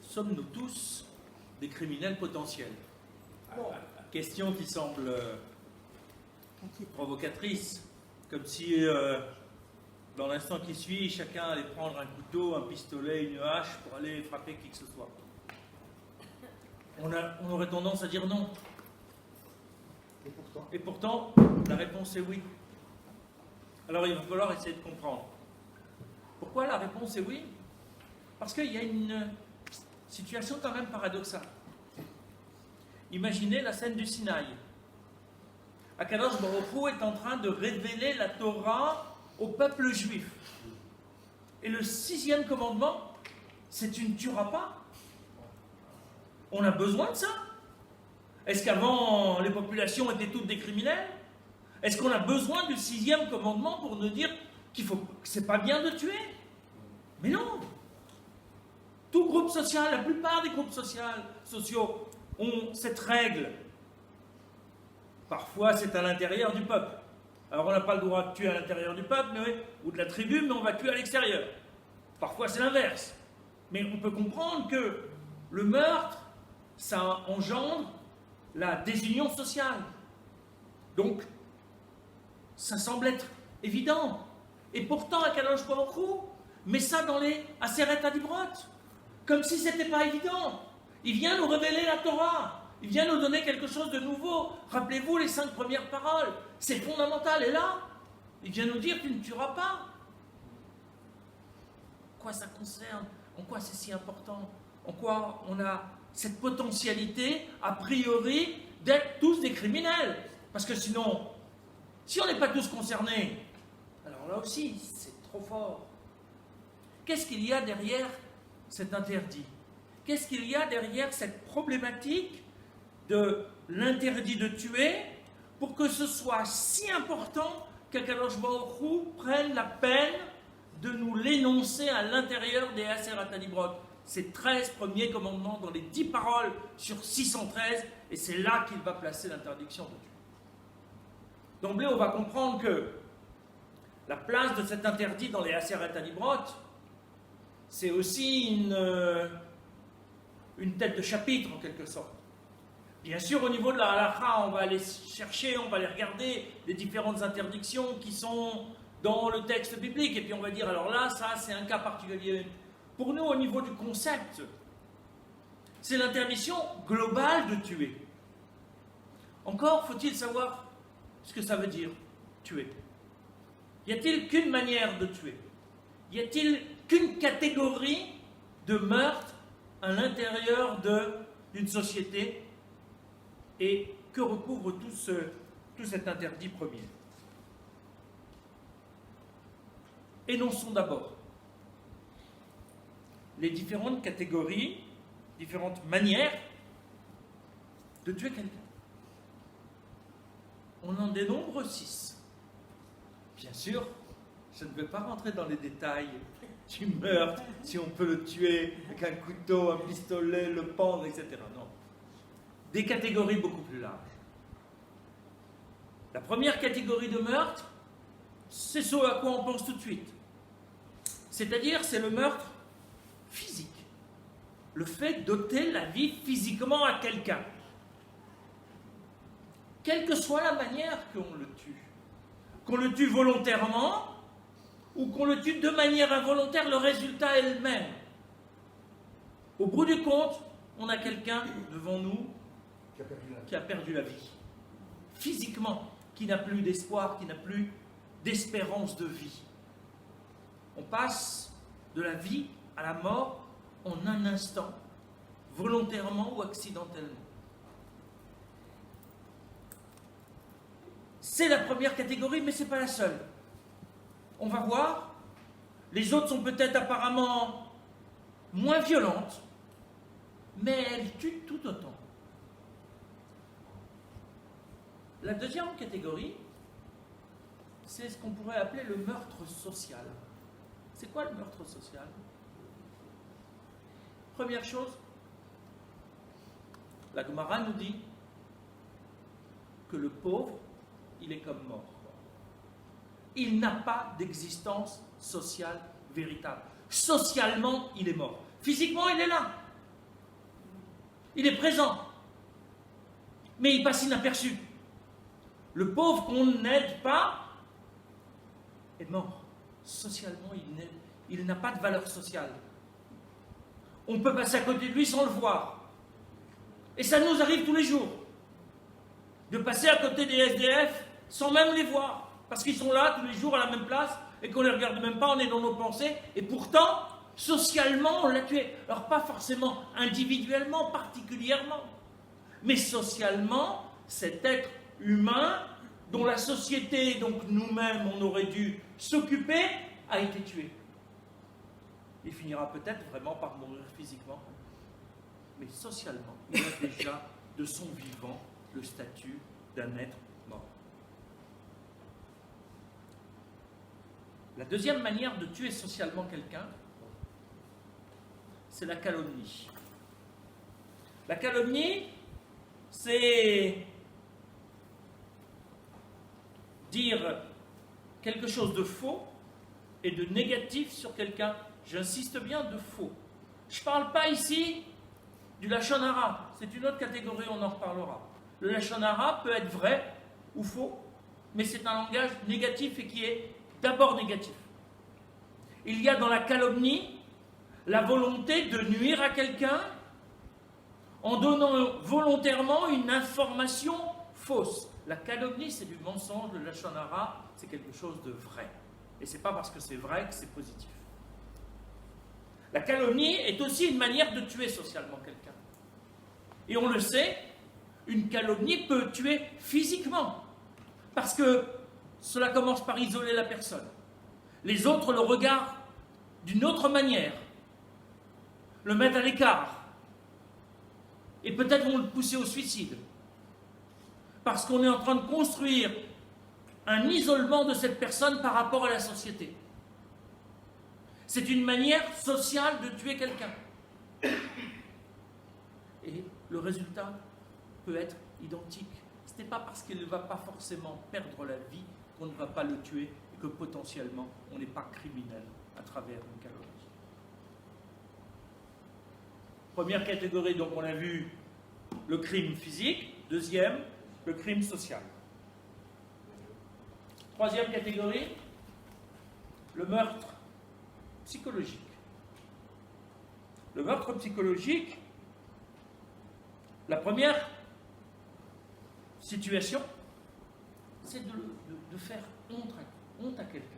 sommes-nous tous des criminels potentiels? Question qui semble provocatrice, comme si dans l'instant qui suit, chacun allait prendre un couteau, un pistolet, une hache pour aller frapper qui que ce soit. On aurait tendance à dire non. Et pourtant, la réponse est oui. Alors il va falloir essayer de comprendre. Pourquoi la réponse est oui? Parce qu'il y a une situation quand même paradoxale. Imaginez la scène du Sinaï. Akadosh Baruch Hu est en train de révéler la Torah au peuple juif. Et le 6e commandement, c'est tu ne tueras pas. On a besoin de ça. Est-ce qu'avant les populations étaient toutes des criminels? Est-ce qu'on a besoin du 6e commandement pour nous dire que c'est pas bien de tuer? Mais non. Tout groupe social, la plupart des groupes sociaux ont cette règle. Parfois, c'est à l'intérieur du peuple. Alors, on n'a pas le droit de tuer à l'intérieur du peuple ou de la tribu, mais on va tuer à l'extérieur. Parfois, c'est l'inverse. Mais on peut comprendre que le meurtre, ça engendre la désunion sociale. Donc, ça semble être évident. Et pourtant, Akadosh Baruch Hu met ça dans les Aseret Adibrot, comme si ce n'était pas évident. Il vient nous révéler la Torah. Il vient nous donner quelque chose de nouveau. Rappelez-vous les 5 premières paroles. C'est fondamental. Et là, il vient nous dire tu ne tueras pas. En quoi ça concerne? En quoi c'est si important? En quoi on a cette potentialité, a priori, d'être tous des criminels? Parce que sinon, si on n'est pas tous concernés, alors là aussi, c'est trop fort. Qu'est-ce qu'il y a derrière cet interdit? Qu'est-ce qu'il y a derrière cette problématique de l'interdit de tuer pour que ce soit si important qu'Akadosh Baruch Hu prenne la peine de nous l'énoncer à l'intérieur des Aseret Adibrot? Ces 13 premiers commandements dans les 10 paroles sur 613, et c'est là qu'il va placer l'interdiction de tuer. D'emblée, on va comprendre que la place de cet interdit dans les Aseret Adibrot, c'est aussi une tête de chapitre en quelque sorte. Bien sûr, au niveau de la halakha, on va aller chercher, on va aller regarder les différentes interdictions qui sont dans le texte biblique, et puis on va dire, alors là, ça c'est un cas particulier. Pour nous, au niveau du concept, c'est l'interdiction globale de tuer. Encore faut-il savoir ce que ça veut dire, tuer. Y a-t-il qu'une manière de tuer? Y a-t-il qu'une catégorie de meurtre à l'intérieur d'une société? Et que recouvre tout cet interdit premier? Énonçons d'abord les différentes catégories, différentes manières de tuer quelqu'un. On en dénombre 6. Bien sûr, je ne vais pas rentrer dans les détails du meurtre, si on peut le tuer avec un couteau, un pistolet, le pendre, etc. Non. Des catégories beaucoup plus larges. La première catégorie de meurtre, c'est ce à quoi on pense tout de suite. C'est-à-dire, c'est le meurtre physique. Le fait d'ôter la vie physiquement à quelqu'un. Quelle que soit la manière qu'on le tue. Qu'on le tue volontairement ou qu'on le tue de manière involontaire, le résultat est le même. Au bout du compte, on a quelqu'un devant nous qui a perdu la vie. Physiquement, qui n'a plus d'espoir, qui n'a plus d'espérance de vie. On passe de la vie à la mort en un instant, volontairement ou accidentellement. C'est la première catégorie, mais ce n'est pas la seule. On va voir, les autres sont peut-être apparemment moins violentes, mais elles tuent tout autant. La deuxième catégorie, c'est ce qu'on pourrait appeler le meurtre social. C'est quoi le meurtre social? Première chose, la Gemara nous dit que le pauvre, il est comme mort. Il n'a pas d'existence sociale véritable. Socialement, il est mort. Physiquement, il est là. Il est présent. Mais il passe inaperçu. Le pauvre qu'on n'aide pas est mort. Socialement, il n'a pas de valeur sociale. On peut passer à côté de lui sans le voir. Et ça nous arrive tous les jours. De passer à côté des SDF sans même les voir. Parce qu'ils sont là tous les jours à la même place et qu'on ne les regarde même pas, on est dans nos pensées. Et pourtant, socialement, on l'a tué. Alors pas forcément individuellement, particulièrement. Mais socialement, cet être humain dont la société, donc nous-mêmes, on aurait dû s'occuper, a été tué. Il finira peut-être vraiment par mourir physiquement, mais socialement, il a déjà de son vivant le statut d'un être mort. La deuxième manière de tuer socialement quelqu'un, c'est la calomnie. La calomnie, c'est dire quelque chose de faux et de négatif sur quelqu'un. J'insiste bien, de faux. Je ne parle pas ici du lachon hara, c'est une autre catégorie, on en reparlera. Le lachon hara peut être vrai ou faux, mais c'est un langage négatif et qui est d'abord négatif. Il y a dans la calomnie la volonté de nuire à quelqu'un en donnant volontairement une information fausse. La calomnie, c'est du mensonge, le lachon hara, c'est quelque chose de vrai. Et ce n'est pas parce que c'est vrai que c'est positif. La calomnie est aussi une manière de tuer socialement quelqu'un. Et on le sait, une calomnie peut tuer physiquement. Parce que cela commence par isoler la personne. Les autres le regardent d'une autre manière, le mettent à l'écart. Et peut-être vont le pousser au suicide. Parce qu'on est en train de construire un isolement de cette personne par rapport à la société. C'est une manière sociale de tuer quelqu'un. Et le résultat peut être identique. Ce n'est pas parce qu'il ne va pas forcément perdre la vie qu'on ne va pas le tuer et que potentiellement on n'est pas criminel à travers une calomnie. Première catégorie, donc on a vu le crime physique. Deuxième, le crime social. Troisième catégorie, le meurtre psychologique. Le meurtre psychologique, la première situation, c'est de faire honte à quelqu'un.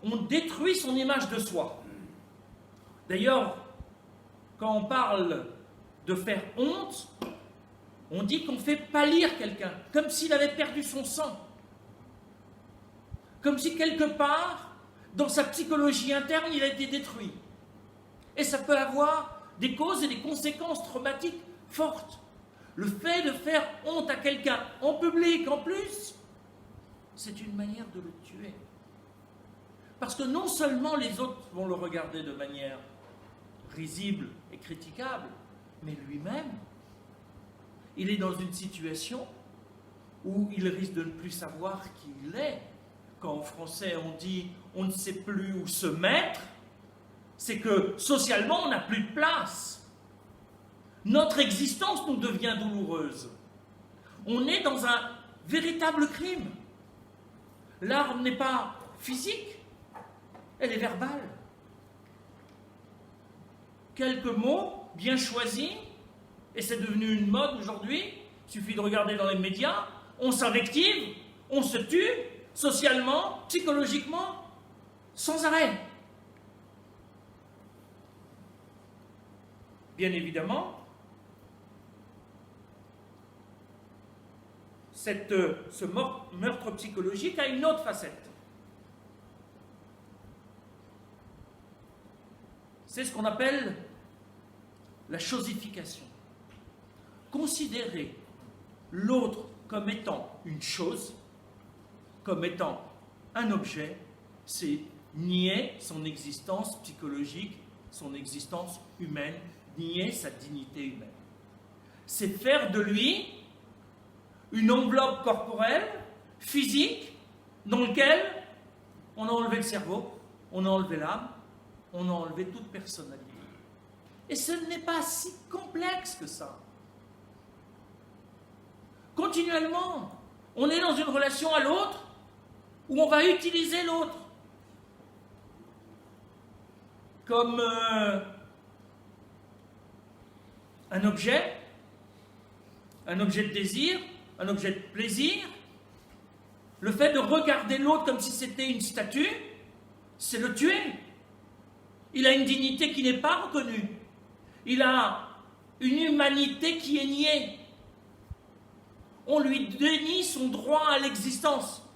On détruit son image de soi. D'ailleurs, quand on parle de faire honte, on dit qu'on fait pâlir quelqu'un, comme s'il avait perdu son sang. Comme si quelque part, dans sa psychologie interne, il a été détruit. Et ça peut avoir des causes et des conséquences traumatiques fortes. Le fait de faire honte à quelqu'un en public, en plus, c'est une manière de le tuer. Parce que non seulement les autres vont le regarder de manière risible et critiquable, mais lui-même, il est dans une situation où il risque de ne plus savoir qui il est. Quand en français on dit on ne sait plus où se mettre, c'est que socialement on n'a plus de place. Notre existence nous devient douloureuse. On est dans un véritable crime. L'arme n'est pas physique, elle est verbale. Quelques mots bien choisis, et c'est devenu une mode aujourd'hui, il suffit de regarder dans les médias, on s'invective, on se tue, socialement, psychologiquement, sans arrêt. Bien évidemment, ce meurtre psychologique a une autre facette. C'est ce qu'on appelle la chosification. Considérer l'autre comme étant une chose, comme étant un objet, c'est nier son existence psychologique, son existence humaine, nier sa dignité humaine. C'est faire de lui une enveloppe corporelle, physique, dans laquelle on a enlevé le cerveau, on a enlevé l'âme, on a enlevé toute personnalité. Et ce n'est pas si complexe que ça. Continuellement, on est dans une relation à l'autre où on va utiliser l'autre comme un objet de désir, un objet de plaisir. Le fait de regarder l'autre comme si c'était une statue, c'est le tuer. Il a une dignité qui n'est pas reconnue. Il a une humanité qui est niée. On lui dénie son droit à l'existence.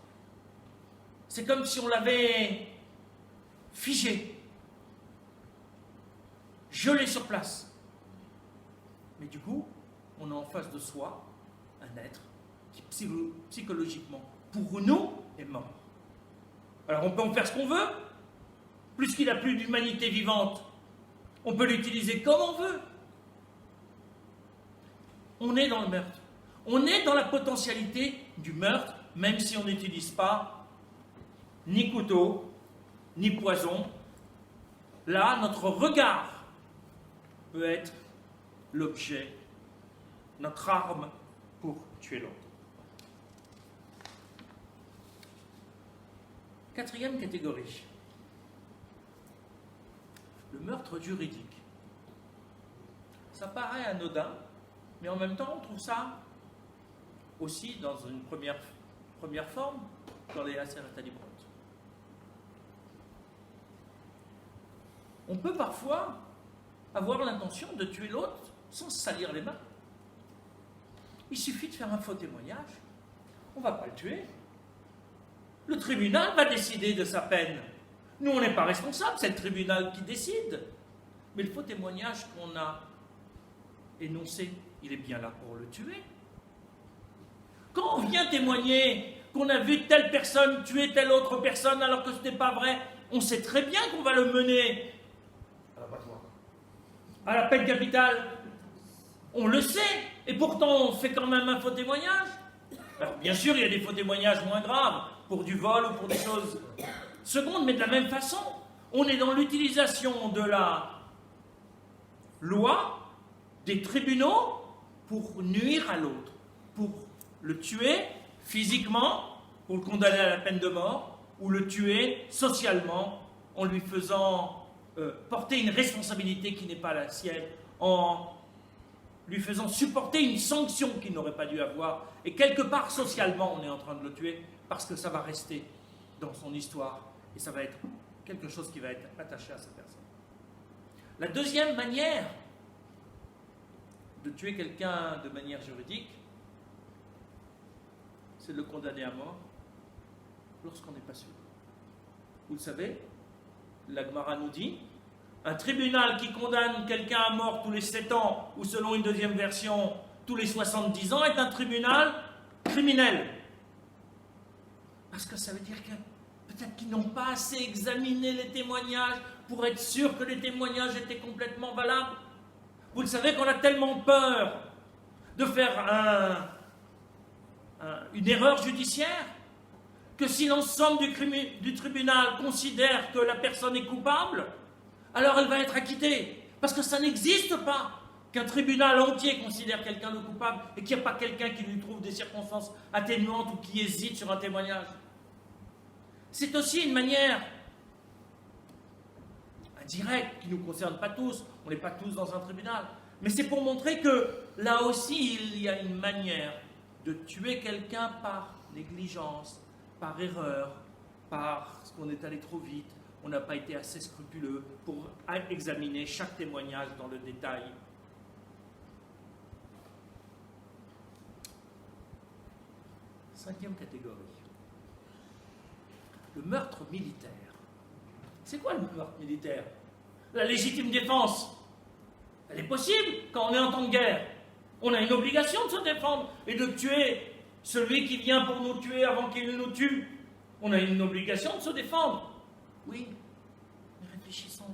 C'est comme si on l'avait figé, gelé sur place. Mais du coup, on a en face de soi un être qui psychologiquement, pour nous, est mort. Alors on peut en faire ce qu'on veut, puisqu'il n'a plus d'humanité vivante. On peut l'utiliser comme on veut. On est dans le meurtre. On est dans la potentialité du meurtre, même si on n'utilise pas ni couteau, ni poison. Là, notre regard peut être l'objet, notre arme pour tuer l'autre. Quatrième catégorie, le meurtre juridique. Ça paraît anodin, mais en même temps, on trouve ça aussi dans une première forme dans les Aser Talibrot. On peut parfois avoir l'intention de tuer l'autre sans se salir les mains. Il suffit de faire un faux témoignage. On ne va pas le tuer. Le tribunal va décider de sa peine. Nous, on n'est pas responsables, c'est le tribunal qui décide. Mais le faux témoignage qu'on a énoncé, il est bien là pour le tuer. Quand on vient témoigner qu'on a vu telle personne tuer telle autre personne alors que ce n'est pas vrai, on sait très bien qu'on va le mener à la peine capitale. On le sait, et pourtant on fait quand même un faux témoignage. Alors bien sûr, il y a des faux témoignages moins graves, pour du vol ou pour des choses secondes, mais de la même façon, on est dans l'utilisation de la loi, des tribunaux, pour nuire à l'autre, pour le tuer physiquement, pour le condamner à la peine de mort, ou le tuer socialement, en lui faisant porter une responsabilité qui n'est pas la sienne, en lui faisant supporter une sanction qu'il n'aurait pas dû avoir, et quelque part socialement on est en train de le tuer, parce que ça va rester dans son histoire, et ça va être quelque chose qui va être attaché à sa personne. La deuxième manière de tuer quelqu'un de manière juridique, c'est de le condamner à mort lorsqu'on n'est pas sûr. Vous le savez, la Gemara nous dit, un tribunal qui condamne quelqu'un à mort tous les 7 ans, ou selon une deuxième version, tous les 70 ans, est un tribunal criminel. Parce que ça veut dire que peut-être qu'ils n'ont pas assez examiné les témoignages pour être sûr que les témoignages étaient complètement valables. Vous le savez qu'on a tellement peur de faire une erreur judiciaire que si l'ensemble du tribunal considère que la personne est coupable, alors elle va être acquittée. Parce que ça n'existe pas qu'un tribunal entier considère quelqu'un de coupable et qu'il n'y a pas quelqu'un qui lui trouve des circonstances atténuantes ou qui hésite sur un témoignage. C'est aussi une manière indirecte qui ne nous concerne pas tous, on n'est pas tous dans un tribunal, mais c'est pour montrer que là aussi il y a une manière de tuer quelqu'un par négligence, par erreur, parce qu'on est allé trop vite, on n'a pas été assez scrupuleux pour examiner chaque témoignage dans le détail. Cinquième catégorie. Le meurtre militaire. C'est quoi le meurtre militaire? La légitime défense. Elle est possible quand on est en temps de guerre. On a une obligation de se défendre et de tuer celui qui vient pour nous tuer avant qu'il ne nous tue. On a une obligation de se défendre. Oui, mais réfléchissons.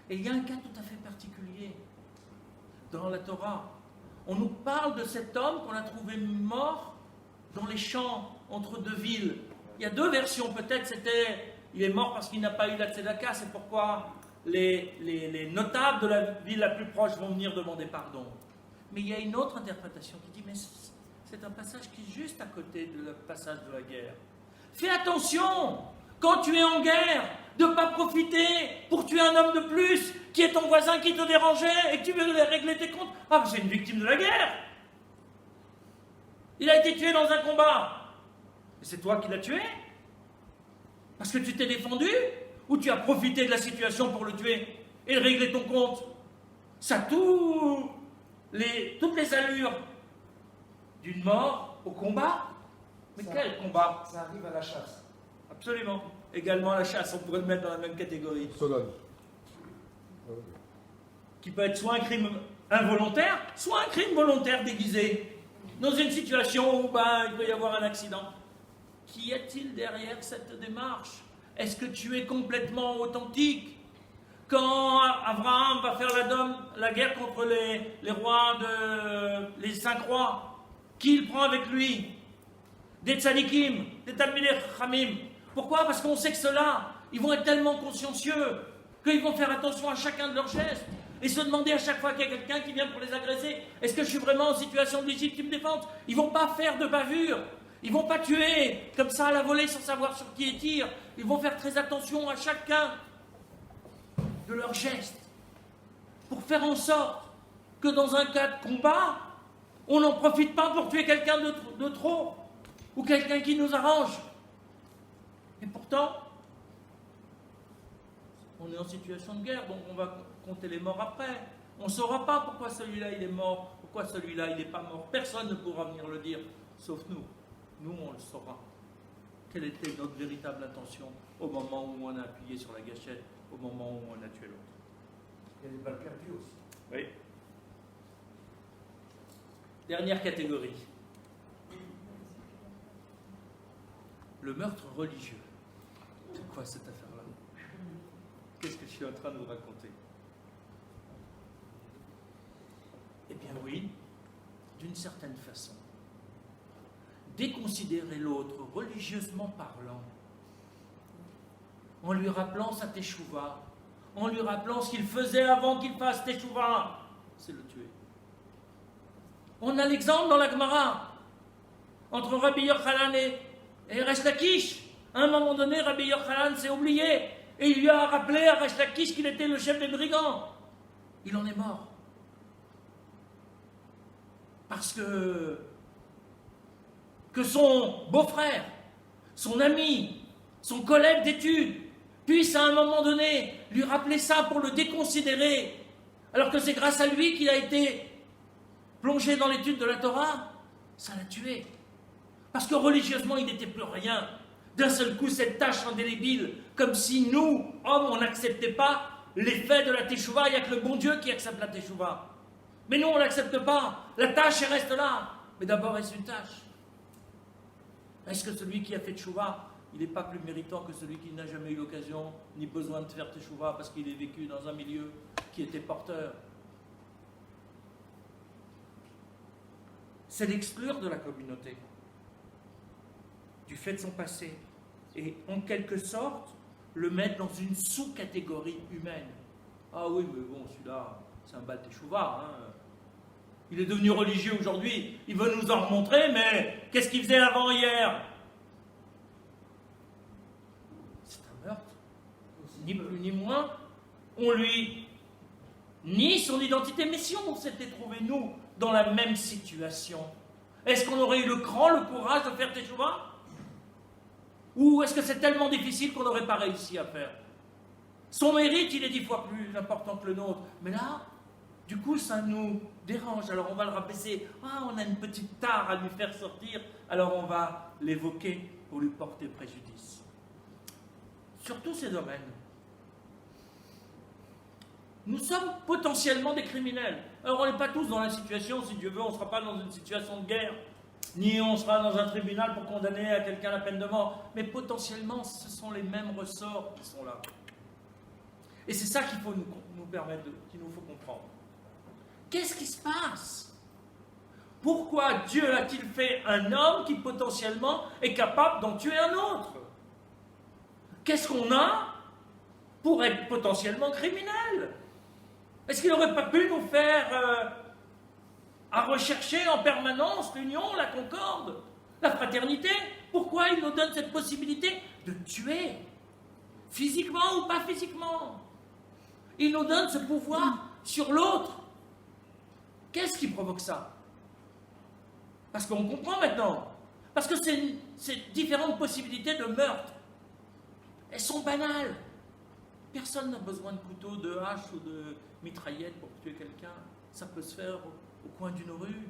Et il y a un cas tout à fait particulier. Dans la Torah, on nous parle de cet homme qu'on a trouvé mort dans les champs entre deux villes. Il y a deux versions, peut-être c'était il est mort parce qu'il n'a pas eu la tzedaka, c'est pourquoi les notables de la ville la plus proche vont venir demander pardon. Mais il y a une autre interprétation qui dit, mais c'est un passage qui est juste à côté du passage de la guerre. Fais attention, quand tu es en guerre, de ne pas profiter pour tuer un homme de plus qui est ton voisin qui te dérangeait et que tu veux régler tes comptes. Ah, c'est une victime de la guerre. Il a été tué dans un combat. Et c'est toi qui l'as tué? Parce que tu t'es défendu? Ou tu as profité de la situation pour le tuer et régler ton compte? Ça a toutes les allures d'une mort au combat. Mais quel combat? Ça arrive à la chasse. Absolument. Également la chasse, on pourrait le mettre dans la même catégorie. Solon. Qui peut être soit un crime involontaire, soit un crime volontaire déguisé. Dans une situation où il peut y avoir un accident. Qu'y a-t-il derrière cette démarche? Est-ce que tu es complètement authentique? Quand Abraham va faire la guerre contre les rois, les 5 rois, qui il prend avec lui? Des tzadikim, des talmidei chachamim. Pourquoi? Parce qu'on sait que ceux-là, ils vont être tellement consciencieux qu'ils vont faire attention à chacun de leurs gestes et se demander à chaque fois qu'il y a quelqu'un qui vient pour les agresser, est-ce que je suis vraiment en situation de légitime défense? Ils ne vont pas faire de bavure. Ils ne vont pas tuer comme ça à la volée sans savoir sur qui ils tirent. Ils vont faire très attention à chacun de leurs gestes pour faire en sorte que dans un cas de combat, on n'en profite pas pour tuer quelqu'un de trop ou quelqu'un qui nous arrange. Et pourtant, on est en situation de guerre, donc on va compter les morts après. On ne saura pas pourquoi celui-là il est mort, pourquoi celui-là il n'est pas mort. Personne ne pourra venir le dire, sauf nous. Nous, on le saura. Quelle était notre véritable intention au moment où on a appuyé sur la gâchette, au moment où on a tué l'autre. Il y a des balles perdues aussi. Oui. Dernière catégorie. Le meurtre religieux. C'est quoi cette affaire-là? Qu'est-ce que je suis en train de vous raconter? Eh bien oui, d'une certaine façon. Déconsidérer l'autre religieusement parlant, en lui rappelant sa teshuva, en lui rappelant ce qu'il faisait avant qu'il fasse teshuva, c'est le tuer. On a l'exemple dans la Gemara, entre Rabbi Yochanan et Resh Lakish. À un moment donné, Rabbi Yochanan s'est oublié, et il lui a rappelé à Resh Lakish qu'il était le chef des brigands. Il en est mort. Parce que son beau-frère, son ami, son collègue d'études, puisse à un moment donné lui rappeler ça pour le déconsidérer, alors que c'est grâce à lui qu'il a été plongé dans l'étude de la Torah, ça l'a tué. Parce que religieusement, il n'était plus rien. D'un seul coup, cette tâche indélébile, comme si nous, hommes, on n'acceptait pas l'effet de la teshuva. Il n'y a que le bon Dieu qui accepte la teshuva. Mais nous, on ne l'accepte pas. La tâche, elle reste là. Mais d'abord, est-ce une tâche? Est-ce que celui qui a fait teshuva, il n'est pas plus méritant que celui qui n'a jamais eu l'occasion ni besoin de faire teshuva parce qu'il est vécu dans un milieu qui était porteur? C'est l'exclure de la communauté, du fait de son passé, et en quelque sorte, le mettre dans une sous-catégorie humaine. Ah oui, mais bon, celui-là, c'est un bal teshuva, hein. Il est devenu religieux aujourd'hui, il veut nous en remontrer, mais qu'est-ce qu'il faisait avant hier? C'est un meurtre, ni plus ni moins. On lui nie son identité, mais si on s'était trouvé, nous, dans la même situation, est-ce qu'on aurait eu le cran, le courage de faire teshuva? Ou est-ce que c'est tellement difficile qu'on n'aurait pas réussi à faire? Son mérite, il est 10 fois plus important que le nôtre. Mais là, du coup, ça nous dérange. Alors on va le rabaisser. Ah, on a une petite tare à lui faire sortir. Alors on va l'évoquer pour lui porter préjudice. Sur tous ces domaines, nous sommes potentiellement des criminels. Alors on n'est pas tous dans la situation, si Dieu veut, on ne sera pas dans une situation de guerre, ni on sera dans un tribunal pour condamner à quelqu'un la peine de mort. Mais potentiellement, ce sont les mêmes ressorts qui sont là. Et c'est ça qu'il faut nous permettre, qu'il nous faut comprendre. Qu'est-ce qui se passe? Pourquoi Dieu a-t-il fait un homme qui potentiellement est capable d'en tuer un autre? Qu'est-ce qu'on a pour être potentiellement criminel? Est-ce qu'il n'aurait pas pu nous faire à rechercher en permanence l'union, la concorde, la fraternité? Pourquoi il nous donne cette possibilité de tuer, physiquement ou pas physiquement? Il nous donne ce pouvoir sur l'autre. Qu'est-ce qui provoque ça? Parce qu'on comprend maintenant. Parce que ces différentes possibilités de meurtre, elles sont banales. Personne n'a besoin de couteau, de hache ou de mitraillette pour tuer quelqu'un. Ça peut se faire au coin d'une rue,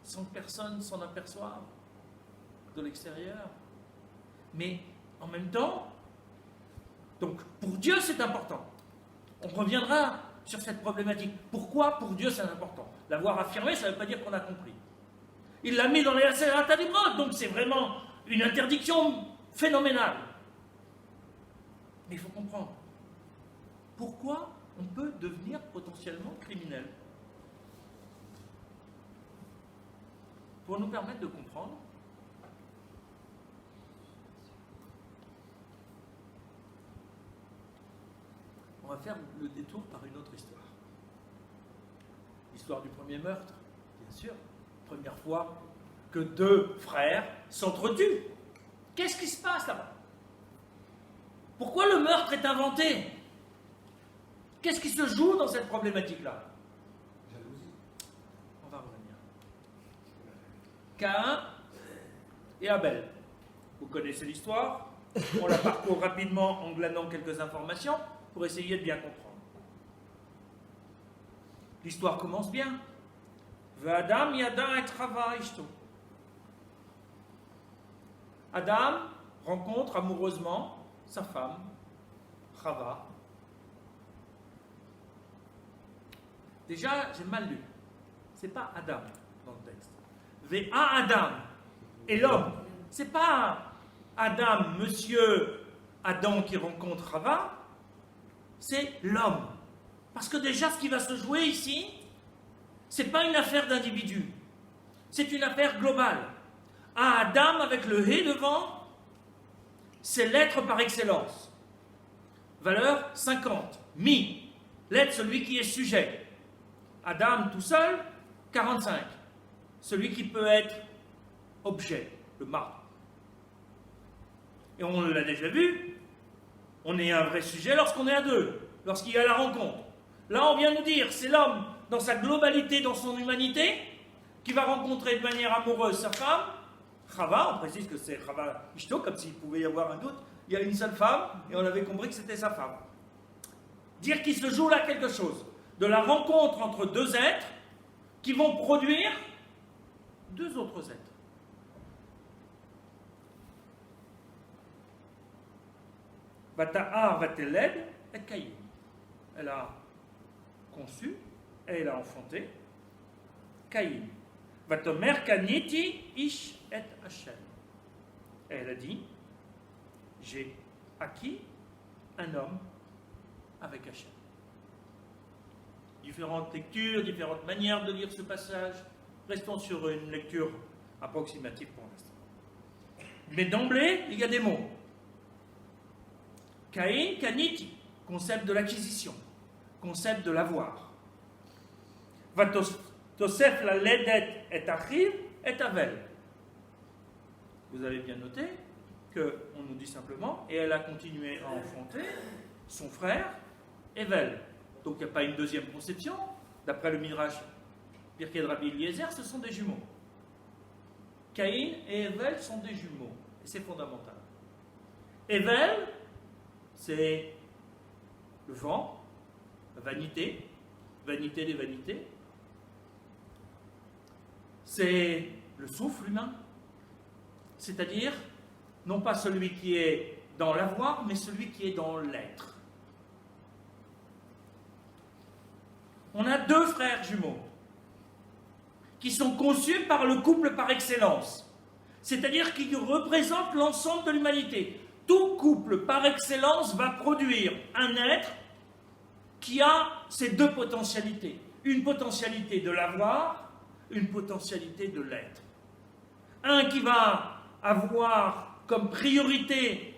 sans que personne s'en aperçoive de l'extérieur. Mais en même temps, donc pour Dieu c'est important. On reviendra sur cette problématique. Pourquoi pour Dieu c'est important? L'avoir affirmé, ça ne veut pas dire qu'on a compris. Il l'a mis dans les Aseret Adibot, donc c'est vraiment une interdiction phénoménale. Mais il faut comprendre. Pourquoi on peut devenir potentiellement criminel? Pour nous permettre de comprendre, on va faire le détour par une autre histoire. L'histoire du premier meurtre, bien sûr. Première fois que deux frères s'entretuent. Qu'est-ce qui se passe là-bas? Pourquoi le meurtre est inventé? Qu'est-ce qui se joue dans cette problématique-là? Jalousie. On va revenir. Caïn et Abel. Vous connaissez l'histoire. On la parcourt rapidement en glanant quelques informations pour essayer de bien comprendre. L'histoire commence bien. Adam yada et Chava ishto. Adam rencontre amoureusement sa femme, Chava. Déjà, j'ai mal lu. C'est pas Adam dans le texte. Véa Adam et l'homme. C'est pas Adam, monsieur Adam qui rencontre Chava. C'est l'homme. Parce que déjà, ce qui va se jouer ici, c'est pas une affaire d'individu. C'est une affaire globale. Adam avec le hé devant, c'est l'être par excellence. Valeur 50. Mi, l'être, celui qui est sujet. Adam tout seul, 45. Celui qui peut être objet, le marbre. Et on l'a déjà vu, on est un vrai sujet lorsqu'on est à deux, lorsqu'il y a la rencontre. Là, on vient nous dire, c'est l'homme dans sa globalité, dans son humanité, qui va rencontrer de manière amoureuse sa femme, Chava, on précise que c'est Chava Ishto, comme s'il pouvait y avoir un doute, il y a une seule femme, et on avait compris que c'était sa femme. Dire qu'il se joue là quelque chose, de la rencontre entre deux êtres, qui vont produire deux autres êtres. Vata'ar vateled et Caïn. Elle a conçu et elle a enfanté Caïn. Vatomer kaniti ish et Hashem. Et elle a dit, j'ai acquis un homme avec Hashem. Différentes lectures, différentes manières de lire ce passage. Restons sur une lecture approximative pour l'instant. Mais d'emblée, il y a des mots. Caïn, kaniti, concept de l'acquisition, concept de l'avoir. Vatosef la ledet et achiv et avel. Vous avez bien noté qu'on nous dit simplement, et elle a continué à enfanter son frère, Evel. Donc il n'y a pas une deuxième conception. D'après le Midrash Pirkei de Rabbi Eliezer, ce sont des jumeaux. Caïn et Evel sont des jumeaux. Et c'est fondamental. Evel, c'est le vent, la vanité, vanité des vanités. C'est le souffle humain. C'est-à-dire, non pas celui qui est dans l'avoir, mais celui qui est dans l'être. On a deux frères jumeaux qui sont conçus par le couple par excellence, c'est-à-dire qui représentent l'ensemble de l'humanité. Tout couple par excellence va produire un être qui a ces deux potentialités. Une potentialité de l'avoir, une potentialité de l'être. Un qui va avoir comme priorité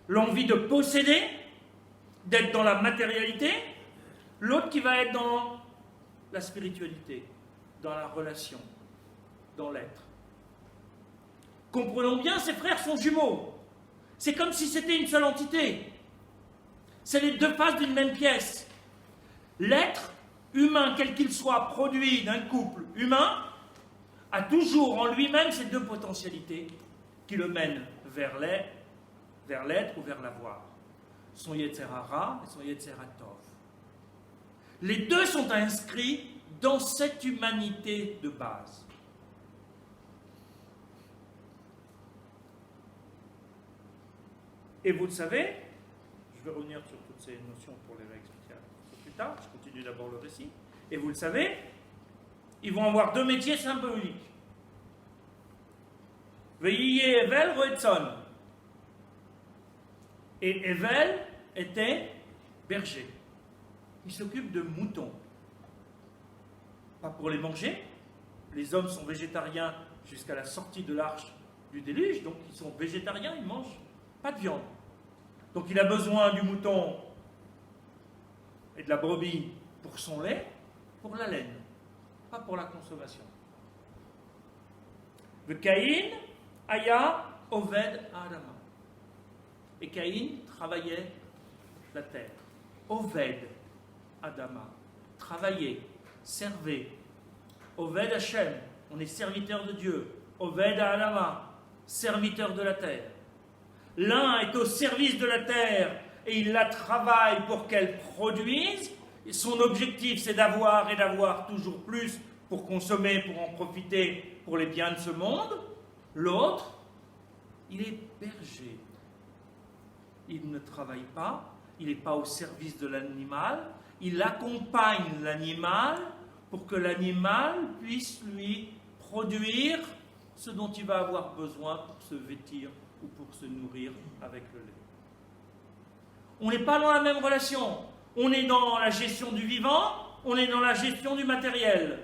l'envie de posséder, d'être dans la matérialité, l'autre qui va être dans la spiritualité, dans la relation, dans l'être. Comprenons bien, ces frères sont jumeaux. C'est comme si c'était une seule entité. C'est les deux faces d'une même pièce. L'être humain, quel qu'il soit, produit d'un couple humain, a toujours en lui-même ces deux potentialités qui le mènent vers l'être ou vers l'avoir. Son Yetzer Hara et son Yetzer Tov. Les deux sont inscrits dans cette humanité de base. Et vous le savez, je vais revenir sur toutes ces notions pour les réexpliquer plus tard, je continue d'abord le récit. Et vous le savez, ils vont avoir deux métiers symboliques. Veillez Evel Roetson. Et Evel était berger. Il s'occupe de moutons. Pas pour les manger. Les hommes sont végétariens jusqu'à la sortie de l'arche du déluge, donc ils sont végétariens, ils ne mangent pas de viande. Donc il a besoin du mouton et de la brebis pour son lait, pour la laine, pas pour la consommation. Le Caïn, Aya, Oved, Adama. Et Caïn travaillait la terre. Oved, Adama. Travaillait, servait. Oved Hashem, on est serviteur de Dieu. Oved Adama, serviteur de la terre. L'un est au service de la terre et il la travaille pour qu'elle produise. Et son objectif, c'est d'avoir et d'avoir toujours plus pour consommer, pour en profiter pour les biens de ce monde. L'autre, il est berger. Il ne travaille pas, il n'est pas au service de l'animal, il accompagne l'animal pour que l'animal puisse lui produire ce dont il va avoir besoin pour se vêtir ou pour se nourrir avec le lait. On n'est pas dans la même relation. On est dans la gestion du vivant, on est dans la gestion du matériel.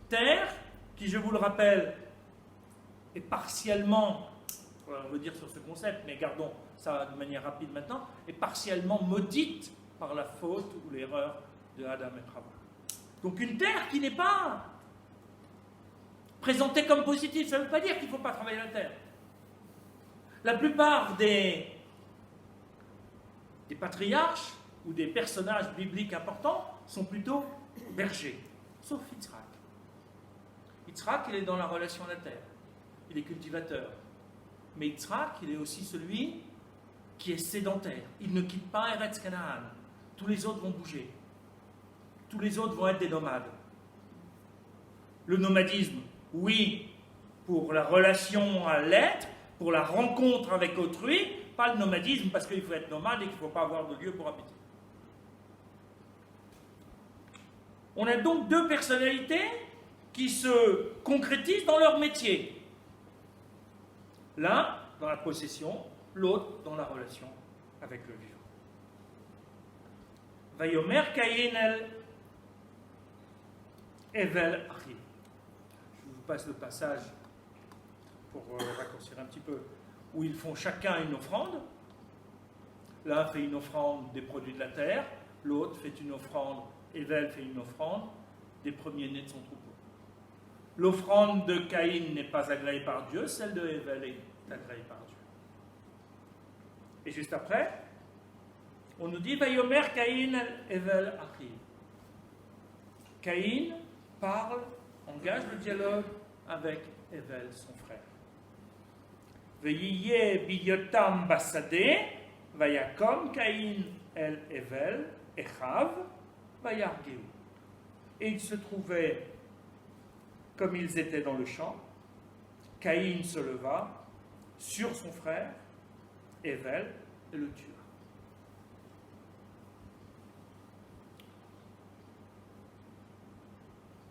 Terre, qui, je vous le rappelle, est partiellement, on veut dire sur ce concept, mais gardons ça de manière rapide maintenant, est partiellement maudite par la faute ou l'erreur de Adam et Chava. Donc une terre qui n'est pas présentée comme positive, ça ne veut pas dire qu'il ne faut pas travailler la terre. La plupart des patriarches ou des personnages bibliques importants sont plutôt bergers, sauf Yitzhak. Yitzhak, il est dans la relation à la terre, il est cultivateur. Mais Yitzhak, il est aussi celui qui est sédentaire. Il ne quitte pas Eretz Canaan. Tous les autres vont bouger. Tous les autres vont être des nomades. Le nomadisme, oui, pour la relation à l'être, pour la rencontre avec autrui, pas le nomadisme parce qu'il faut être nomade et qu'il ne faut pas avoir de lieu pour habiter. On a donc deux personnalités qui se concrétisent dans leur métier. L'un dans la possession, l'autre dans la relation avec le vivant. Vayomer Caïn el Evel Achi. Je vous passe le passage pour raccourcir un petit peu, où ils font chacun une offrande. L'un fait une offrande des produits de la terre, l'autre fait une offrande, Evel fait une offrande des premiers-nés de son troupeau. L'offrande de Caïn n'est pas agréée par Dieu, celle de Evel est agréée par Dieu. Et juste après, on nous dit Vayomer Caïn Evel Achi. Caïn parle, engage le dialogue avec Evel, son frère. Veillez biyotam basade, vayakom Caïn el Evel, echav, vayargeu. Et ils se trouvaient comme ils étaient dans le champ. Caïn se leva sur son frère, Evel, et le tua.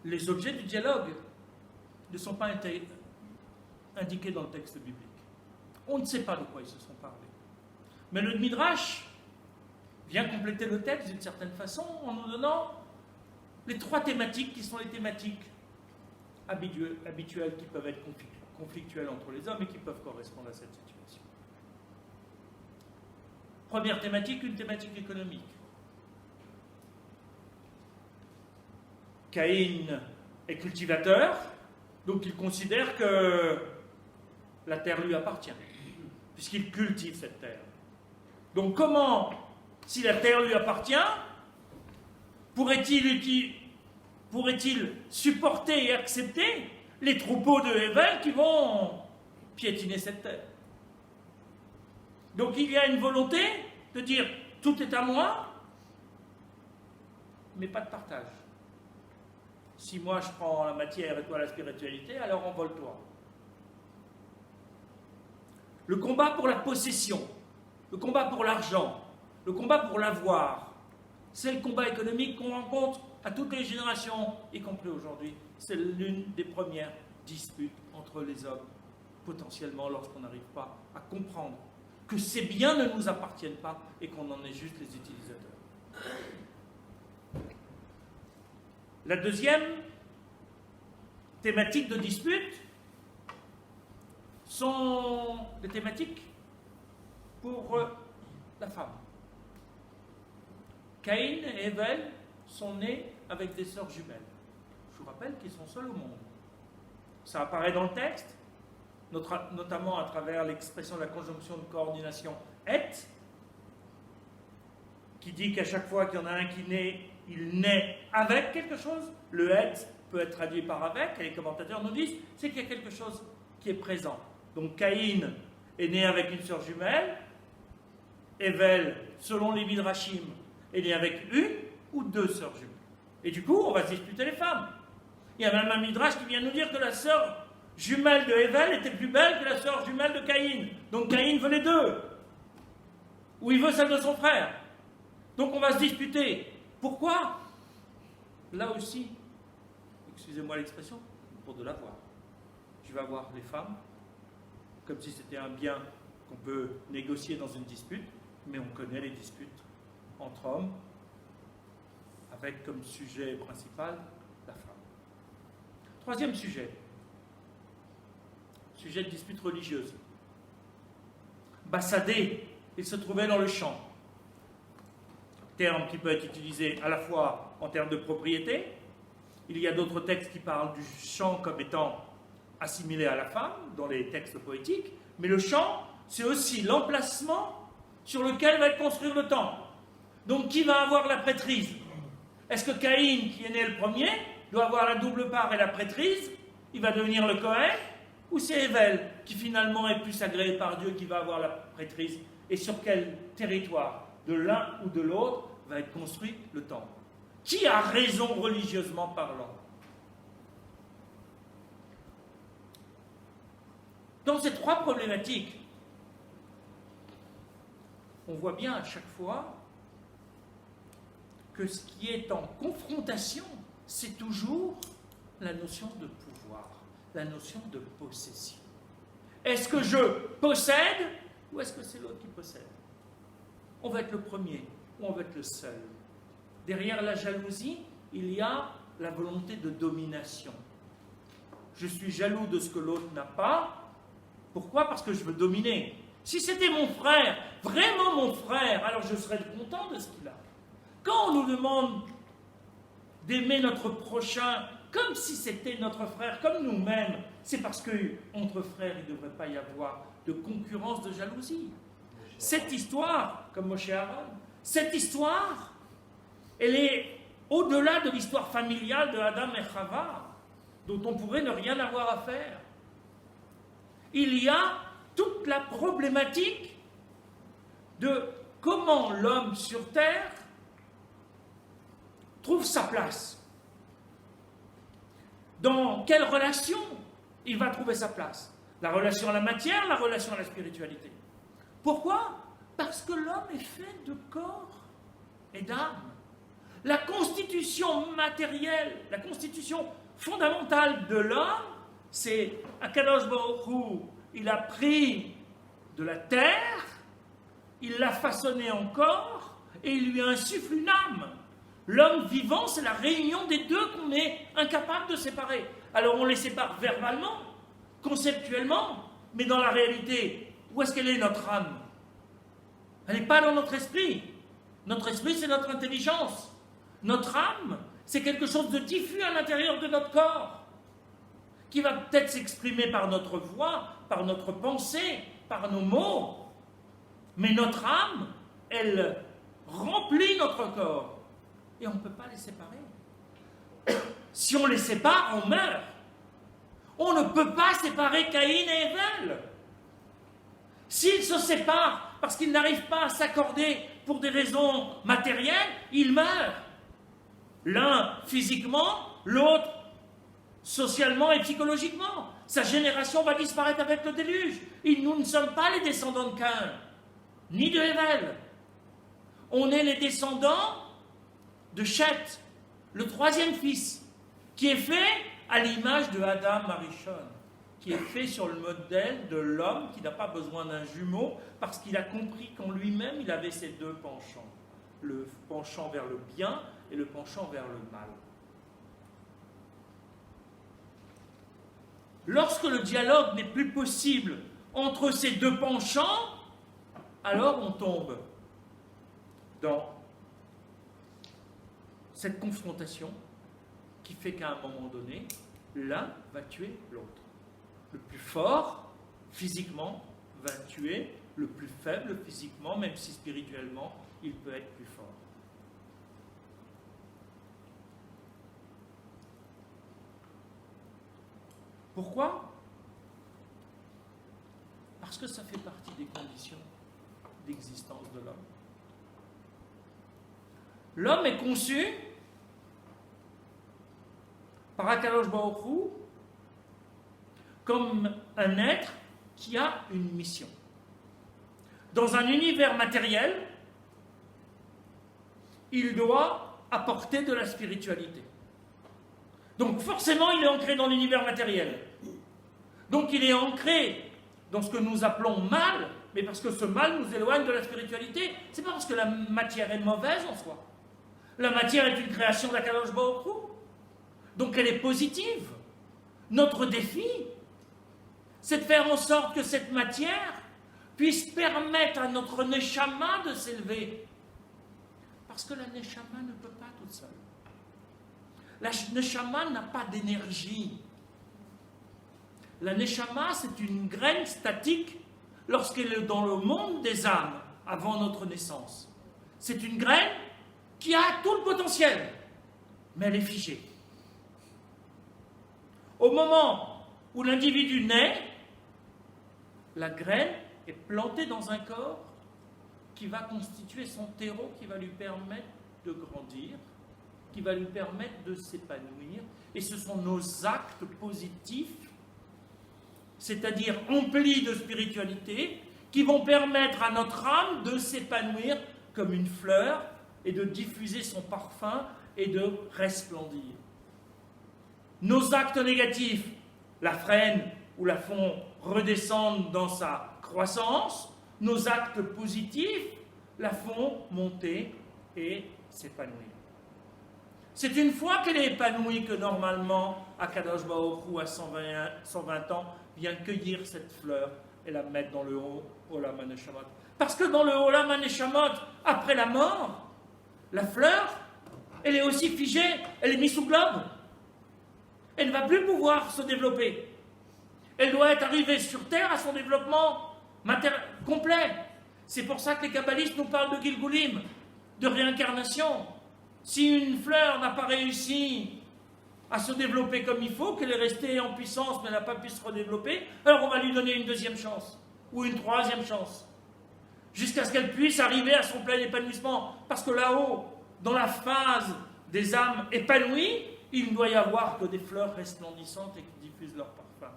Les objets du dialogue ne sont pas indiqués dans le texte biblique. On ne sait pas de quoi ils se sont parlé. Mais le Midrash vient compléter le texte d'une certaine façon en nous donnant les trois thématiques qui sont les thématiques habituelles qui peuvent être conflictuelles entre les hommes et qui peuvent correspondre à cette situation. Première thématique, une thématique économique. Caïn est cultivateur, donc il considère que la terre lui appartient, puisqu'il cultive cette terre. Donc comment, si la terre lui appartient, pourrait-il supporter et accepter les troupeaux de Hével qui vont piétiner cette terre? Donc il y a une volonté de dire tout est à moi, mais pas de partage. Si moi je prends la matière et toi la spiritualité, alors envole-toi. Le combat pour la possession, le combat pour l'argent, le combat pour l'avoir, c'est le combat économique qu'on rencontre à toutes les générations, y compris aujourd'hui. C'est l'une des premières disputes entre les hommes, potentiellement lorsqu'on n'arrive pas à comprendre que ces biens ne nous appartiennent pas et qu'on en est juste les utilisateurs. La deuxième thématique de dispute sont les thématiques pour la femme. Caïn et Hével sont nés avec des sœurs jumelles. Je vous rappelle qu'ils sont seuls au monde. Ça apparaît dans le texte, notamment à travers l'expression de la conjonction de coordination « et », qui dit qu'à chaque fois qu'il y en a un qui naît, il naît avec quelque chose. Le « et » peut être traduit par « avec », et les commentateurs nous disent c'est qu'il y a quelque chose qui est présent. Donc Caïn est né avec une sœur jumelle, Hével, selon les Midrashim, est né avec une ou deux sœurs jumelles. Et du coup, on va se disputer les femmes. Il y a même un Midrash qui vient nous dire que la sœur jumelle de Hével était plus belle que la sœur jumelle de Caïn. Donc Caïn veut les deux. Ou il veut celle de son frère. Donc on va se disputer. Pourquoi? Là aussi, excusez-moi l'expression, pour de l'avoir. Je vais avoir les femmes, comme si c'était un bien qu'on peut négocier dans une dispute, mais on connaît les disputes entre hommes, avec comme sujet principal la femme. Troisième sujet de dispute religieuse. Bassadé, il se trouvait dans le champ. Terme qui peut être utilisé à la fois en termes de propriété. Il y a d'autres textes qui parlent du champ comme étant assimilé à la femme, dans les textes poétiques. Mais le champ, c'est aussi l'emplacement sur lequel va être construit le temple. Donc qui va avoir la prêtrise? Est-ce que Caïn, qui est né le premier, doit avoir la double part et la prêtrise? Il va devenir le Kohen? Ou c'est Hével, qui finalement est plus agréé par Dieu, qui va avoir la prêtrise? Et sur quel territoire, de l'un ou de l'autre, va être construit le temple? Qui a raison religieusement parlant? Dans ces trois problématiques, on voit bien à chaque fois que ce qui est en confrontation, c'est toujours la notion de pouvoir, la notion de possession. Est-ce que je possède ou est-ce que c'est l'autre qui possède? On va être le premier ou on va être le seul. Derrière la jalousie, il y a la volonté de domination. Je suis jaloux de ce que l'autre n'a pas. Pourquoi? Parce que je veux dominer. Si c'était mon frère, vraiment mon frère, alors je serais content de ce qu'il a. Quand on nous demande d'aimer notre prochain comme si c'était notre frère, comme nous-mêmes, c'est parce qu'entre frères, il ne devrait pas y avoir de concurrence, de jalousie. Cette histoire, comme Moshe Aaron, cette histoire, elle est au-delà de l'histoire familiale de Adam et Chava, dont on pourrait ne rien avoir à faire. Il y a toute la problématique de comment l'homme sur Terre trouve sa place. Dans quelle relation il va trouver sa place? La relation à la matière, la relation à la spiritualité. Pourquoi? Parce que l'homme est fait de corps et d'âme. La constitution matérielle, la constitution fondamentale de l'homme, c'est Akadosh Baruch Hu, il a pris de la terre, il l'a façonné en corps et il lui insuffle une âme. L'homme vivant, c'est la réunion des deux qu'on est incapable de séparer. Alors on les sépare verbalement, conceptuellement, mais dans la réalité, où est-ce qu'elle est notre âme? Elle n'est pas dans notre esprit. Notre esprit, c'est notre intelligence. Notre âme, c'est quelque chose de diffus à l'intérieur de notre corps, qui va peut-être s'exprimer par notre voix, par notre pensée, par nos mots. Mais notre âme, elle remplit notre corps. Et on ne peut pas les séparer. Si on les sépare, on meurt. On ne peut pas séparer Caïn et Ève. S'ils se séparent parce qu'ils n'arrivent pas à s'accorder pour des raisons matérielles, ils meurent. L'un physiquement, l'autre socialement et psychologiquement. Sa génération va disparaître avec le déluge. Et nous ne sommes pas les descendants de Caïn, ni de Ève. On est les descendants de Chet, le troisième fils, qui est fait à l'image de Adam Arishon, qui est fait sur le modèle de l'homme qui n'a pas besoin d'un jumeau parce qu'il a compris qu'en lui-même il avait ces deux penchants, le penchant vers le bien et le penchant vers le mal. Lorsque le dialogue n'est plus possible entre ces deux penchants, alors on tombe dans cette confrontation qui fait qu'à un moment donné, l'un va tuer l'autre. Le plus fort, physiquement, va tuer le plus faible physiquement, même si spirituellement, il peut être plus fort. Pourquoi? Parce que ça fait partie des conditions d'existence de l'homme. L'homme est conçu par Akadosh Baruch Hu comme un être qui a une mission. Dans un univers matériel, il doit apporter de la spiritualité. Donc forcément, il est ancré dans l'univers matériel. Donc il est ancré dans ce que nous appelons mal, mais parce que ce mal nous éloigne de la spiritualité. C'est pas parce que la matière est mauvaise en soi. La matière est une création d'Akadosh Baruch Hu. Donc elle est positive. Notre défi, c'est de faire en sorte que cette matière puisse permettre à notre neshama de s'élever. Parce que la neshama ne peut pas toute seule. La neshama n'a pas d'énergie. La neshama, c'est une graine statique lorsqu'elle est dans le monde des âmes, avant notre naissance. C'est une graine qui a tout le potentiel, mais elle est figée. Au moment où l'individu naît, la graine est plantée dans un corps qui va constituer son terreau, qui va lui permettre de grandir, qui va lui permettre de s'épanouir. Et ce sont nos actes positifs, c'est-à-dire emplis de spiritualité, qui vont permettre à notre âme de s'épanouir comme une fleur et de diffuser son parfum et de resplendir. Nos actes négatifs la freinent ou la font redescendre dans sa croissance. Nos actes positifs la font monter et s'épanouir. C'est une fois qu'elle est épanouie que normalement, Akadosh Baruch Hu, à 120 ans, vient cueillir cette fleur et la mettre dans le Olam HaNeshamot. Parce que dans le Olam HaNeshamot, après la mort, la fleur, elle est aussi figée, elle est mise sous globe. Elle ne va plus pouvoir se développer. Elle doit être arrivée sur Terre à son développement complet. C'est pour ça que les kabbalistes nous parlent de Gilgulim, de réincarnation. Si une fleur n'a pas réussi à se développer comme il faut, qu'elle est restée en puissance mais n'a pas pu se redévelopper, alors on va lui donner une deuxième chance, ou une troisième chance, jusqu'à ce qu'elle puisse arriver à son plein épanouissement. Parce que là-haut, dans la phase des âmes épanouies, il ne doit y avoir que des fleurs resplendissantes et qui diffusent leur parfum.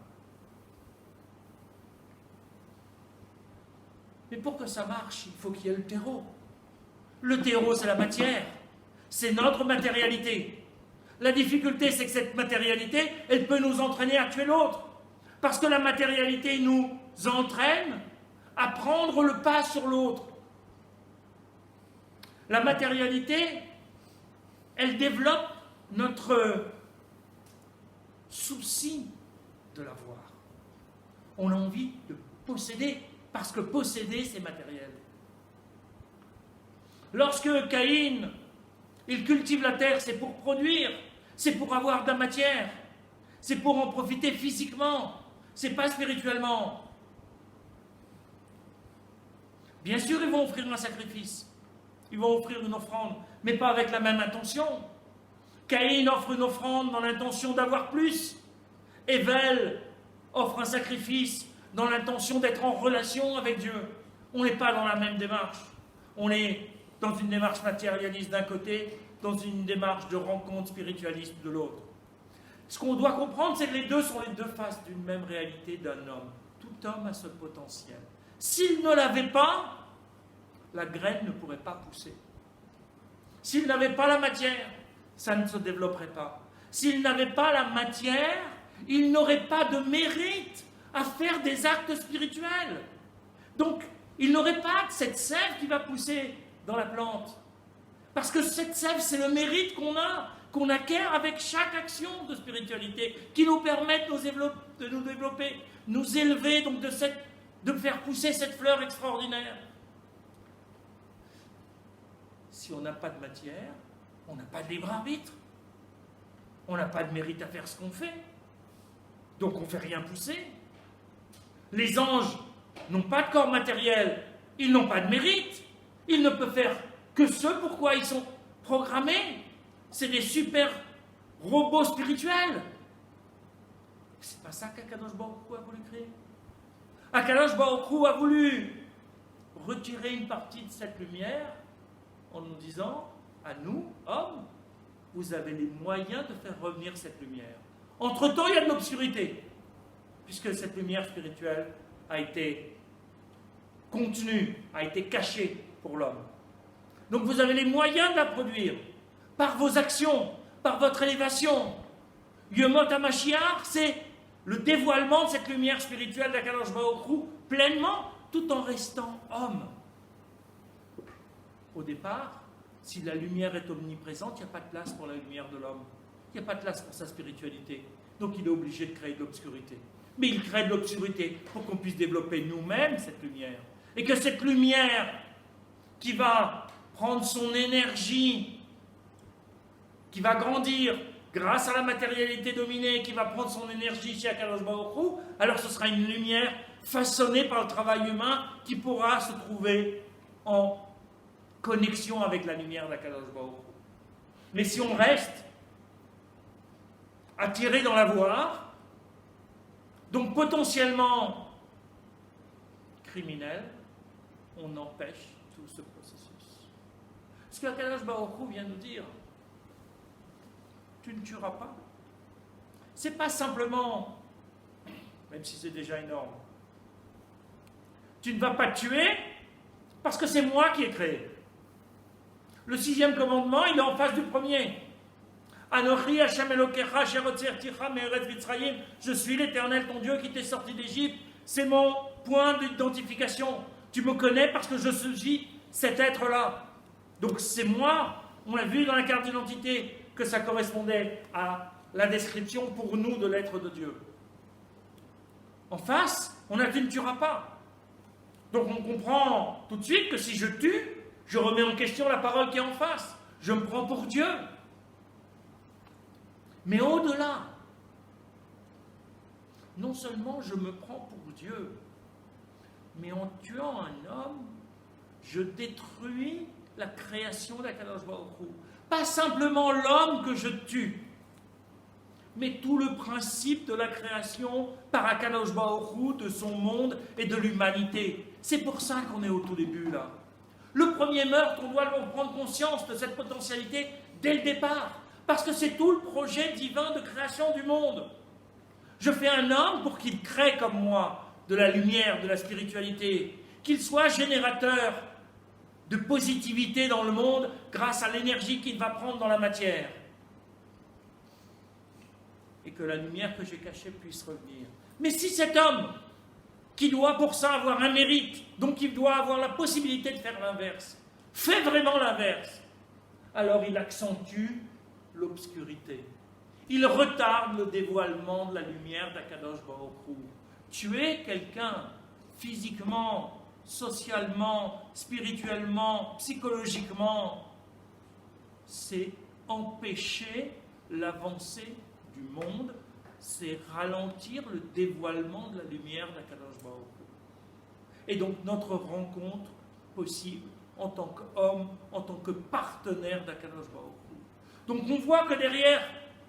Mais pour que ça marche, il faut qu'il y ait le terreau. Le terreau, c'est la matière. C'est notre matérialité. La difficulté, c'est que cette matérialité, elle peut nous entraîner à tuer l'autre. Parce que la matérialité nous entraîne à prendre le pas sur l'autre. La matérialité, elle développe notre souci de l'avoir. On a envie de posséder, parce que posséder, c'est matériel. Lorsque Caïn, il cultive la terre, c'est pour produire, c'est pour avoir de la matière, c'est pour en profiter physiquement, c'est pas spirituellement. Bien sûr, ils vont offrir un sacrifice, ils vont offrir une offrande, mais pas avec la même intention. Caïn offre une offrande dans l'intention d'avoir plus. Ével offre un sacrifice dans l'intention d'être en relation avec Dieu. On n'est pas dans la même démarche. On est dans une démarche matérialiste d'un côté, dans une démarche de rencontre spiritualiste de l'autre. Ce qu'on doit comprendre, c'est que les deux sont les deux faces d'une même réalité d'un homme. Tout homme a ce potentiel. S'il ne l'avait pas, la graine ne pourrait pas pousser. S'il n'avait pas la matière, ça ne se développerait pas. S'il n'avait pas la matière, il n'aurait pas de mérite à faire des actes spirituels. Donc, il n'aurait pas cette sève qui va pousser dans la plante. Parce que cette sève, c'est le mérite qu'on acquiert avec chaque action de spiritualité, qui nous permet de nous développer, nous élever, donc de faire pousser cette fleur extraordinaire. Si on n'a pas de matière, on n'a pas de libre arbitre. On n'a pas de mérite à faire ce qu'on fait. Donc on ne fait rien pousser. Les anges n'ont pas de corps matériel, ils n'ont pas de mérite. Ils ne peuvent faire que ce pourquoi ils sont programmés. C'est des super robots spirituels. C'est pas ça qu'Akadosh Baruch Hu a voulu créer. Akadosh Baruch Hu a voulu retirer une partie de cette lumière en nous disant, à nous, hommes, vous avez les moyens de faire revenir cette lumière. Entre-temps, il y a de l'obscurité, puisque cette lumière spirituelle a été contenue, a été cachée pour l'homme. Donc vous avez les moyens de la produire, par vos actions, par votre élévation. Yemot HaMashiach, c'est le dévoilement de cette lumière spirituelle d'Akadosh Baruch Hu pleinement, tout en restant homme. Au départ, si la lumière est omniprésente, il n'y a pas de place pour la lumière de l'homme. Il n'y a pas de place pour sa spiritualité. Donc il est obligé de créer de l'obscurité. Mais il crée de l'obscurité pour qu'on puisse développer nous-mêmes cette lumière. Et que cette lumière qui va prendre son énergie, qui va grandir grâce à la matérialité dominée, qui va prendre son énergie chez Akadosh Baruch Hu, alors ce sera une lumière façonnée par le travail humain qui pourra se trouver en connexion avec la lumière d'Akadosh Baruch Hu. Mais si on reste attiré dans la voie, donc potentiellement criminel, on empêche tout ce processus. Ce que Akadosh Baruch Hu vient nous dire, tu ne tueras pas. C'est pas simplement, même si c'est déjà énorme, tu ne vas pas tuer parce que c'est moi qui ai créé. Le 6e commandement, il est en face du premier. Anochi Hashem Elokecha asher hotzirticha me'eretz Mitzrayim. Je suis l'Éternel, ton Dieu, qui t'est sorti d'Égypte. C'est mon point d'identification. Tu me connais parce que je suis cet être-là. Donc c'est moi. On l'a vu dans la carte d'identité que ça correspondait à la description pour nous de l'être de Dieu. En face, on a tu ne tueras pas. Donc on comprend tout de suite que si je tue, je remets en question la parole qui est en face. Je me prends pour Dieu. Mais au-delà, non seulement je me prends pour Dieu, mais en tuant un homme, je détruis la création d'Akadosh Baruch Hu. Pas simplement l'homme que je tue, mais tout le principe de la création par Akadosh Baruch Hu, de son monde et de l'humanité. C'est pour ça qu'on est au tout début là. Le premier meurtre, on doit prendre conscience de cette potentialité dès le départ, parce que c'est tout le projet divin de création du monde. Je fais un homme pour qu'il crée comme moi de la lumière, de la spiritualité, qu'il soit générateur de positivité dans le monde grâce à l'énergie qu'il va prendre dans la matière. Et que la lumière que j'ai cachée puisse revenir. Mais si cet homme, qui doit pour ça avoir un mérite, donc il doit avoir la possibilité de faire l'inverse, fait vraiment l'inverse, alors il accentue l'obscurité. Il retarde le dévoilement de la lumière d'Akadosh Baruch Hu. Tuer quelqu'un physiquement socialement, spirituellement, psychologiquement, c'est empêcher l'avancée du monde, c'est ralentir le dévoilement de la lumière d'Akadosh Baruch Hu. Et donc notre rencontre possible en tant qu'homme, en tant que partenaire d'Akadosh Baruch Hu. Donc on voit que derrière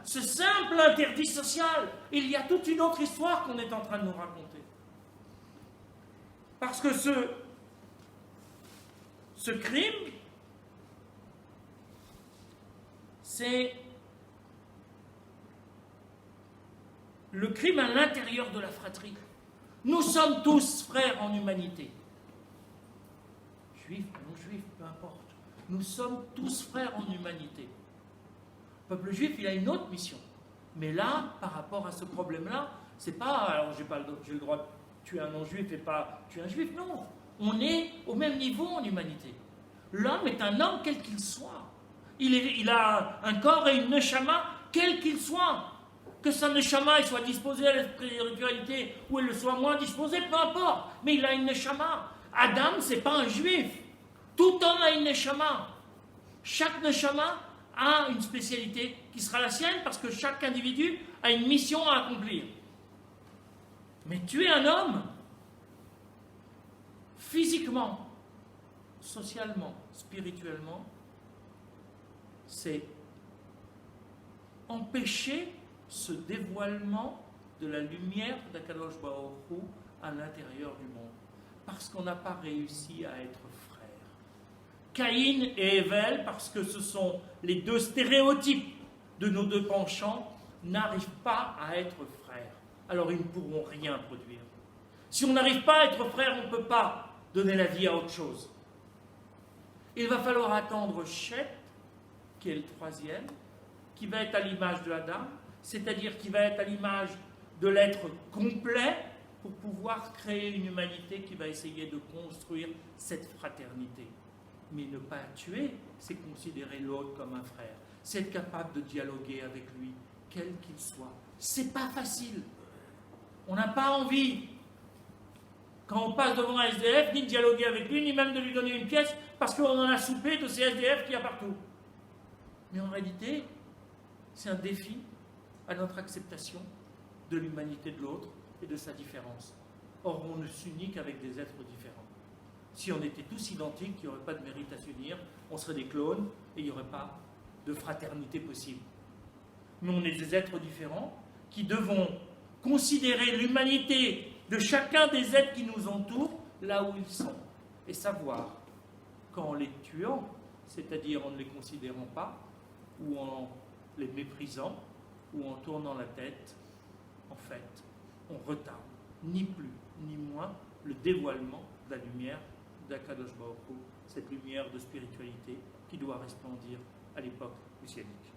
ce simple interdit social, il y a toute une autre histoire qu'on est en train de nous raconter. Parce que ce crime, c'est le crime à l'intérieur de la fratrie. Nous sommes tous frères en humanité. Juifs, non-juifs, peu importe. Nous sommes tous frères en humanité. Le peuple juif, il a une autre mission. Mais là, par rapport à ce problème-là, c'est pas, alors j'ai le droit de tuer un non-juif et pas tuer un juif, non. On est au même niveau en humanité. L'homme est un homme quel qu'il soit. Il a un corps et une neshama quel qu'il soit. Que sa neshama soit disposée à la spiritualité ou elle soit moins disposée, peu importe. Mais il a une neshama. Adam, c'est pas un juif. Tout homme a une neshama. Chaque neshama a une spécialité qui sera la sienne parce que chaque individu a une mission à accomplir. Mais tuer un homme, physiquement, socialement, spirituellement, c'est empêcher ce dévoilement de la lumière d'Akadosh Baruch Hu à l'intérieur du monde. Parce qu'on n'a pas réussi à être frères. Caïn et Èvel, parce que ce sont les deux stéréotypes de nos deux penchants, n'arrivent pas à être frères. Alors ils ne pourront rien produire. Si on n'arrive pas à être frères, on ne peut pas donner la vie à autre chose. Il va falloir attendre Chet, qui est le troisième, qui va être à l'image de Adam, c'est-à-dire qui va être à l'image de l'être complet pour pouvoir créer une humanité qui va essayer de construire cette fraternité. Mais ne pas tuer, c'est considérer l'autre comme un frère. C'est être capable de dialoguer avec lui, quel qu'il soit. C'est pas facile. On n'a pas envie, quand on passe devant un SDF, ni de dialoguer avec lui, ni même de lui donner une pièce, parce qu'on en a soupé de ces SDF qu'il y a partout. Mais en réalité, c'est un défi à notre acceptation de l'humanité de l'autre et de sa différence. Or, on ne s'unit qu'avec des êtres différents. Si on était tous identiques, il n'y aurait pas de mérite à s'unir, on serait des clones et il n'y aurait pas de fraternité possible. Mais on est des êtres différents qui devons considérer l'humanité de chacun des êtres qui nous entourent là où ils sont et savoir qu'en les tuant, c'est-à-dire en ne les considérant pas ou en les méprisant ou en tournant la tête, en fait, on retarde ni plus ni moins le dévoilement de la lumière d'Akadosh Baruch Hu, cette lumière de spiritualité qui doit resplendir à l'époque messianique.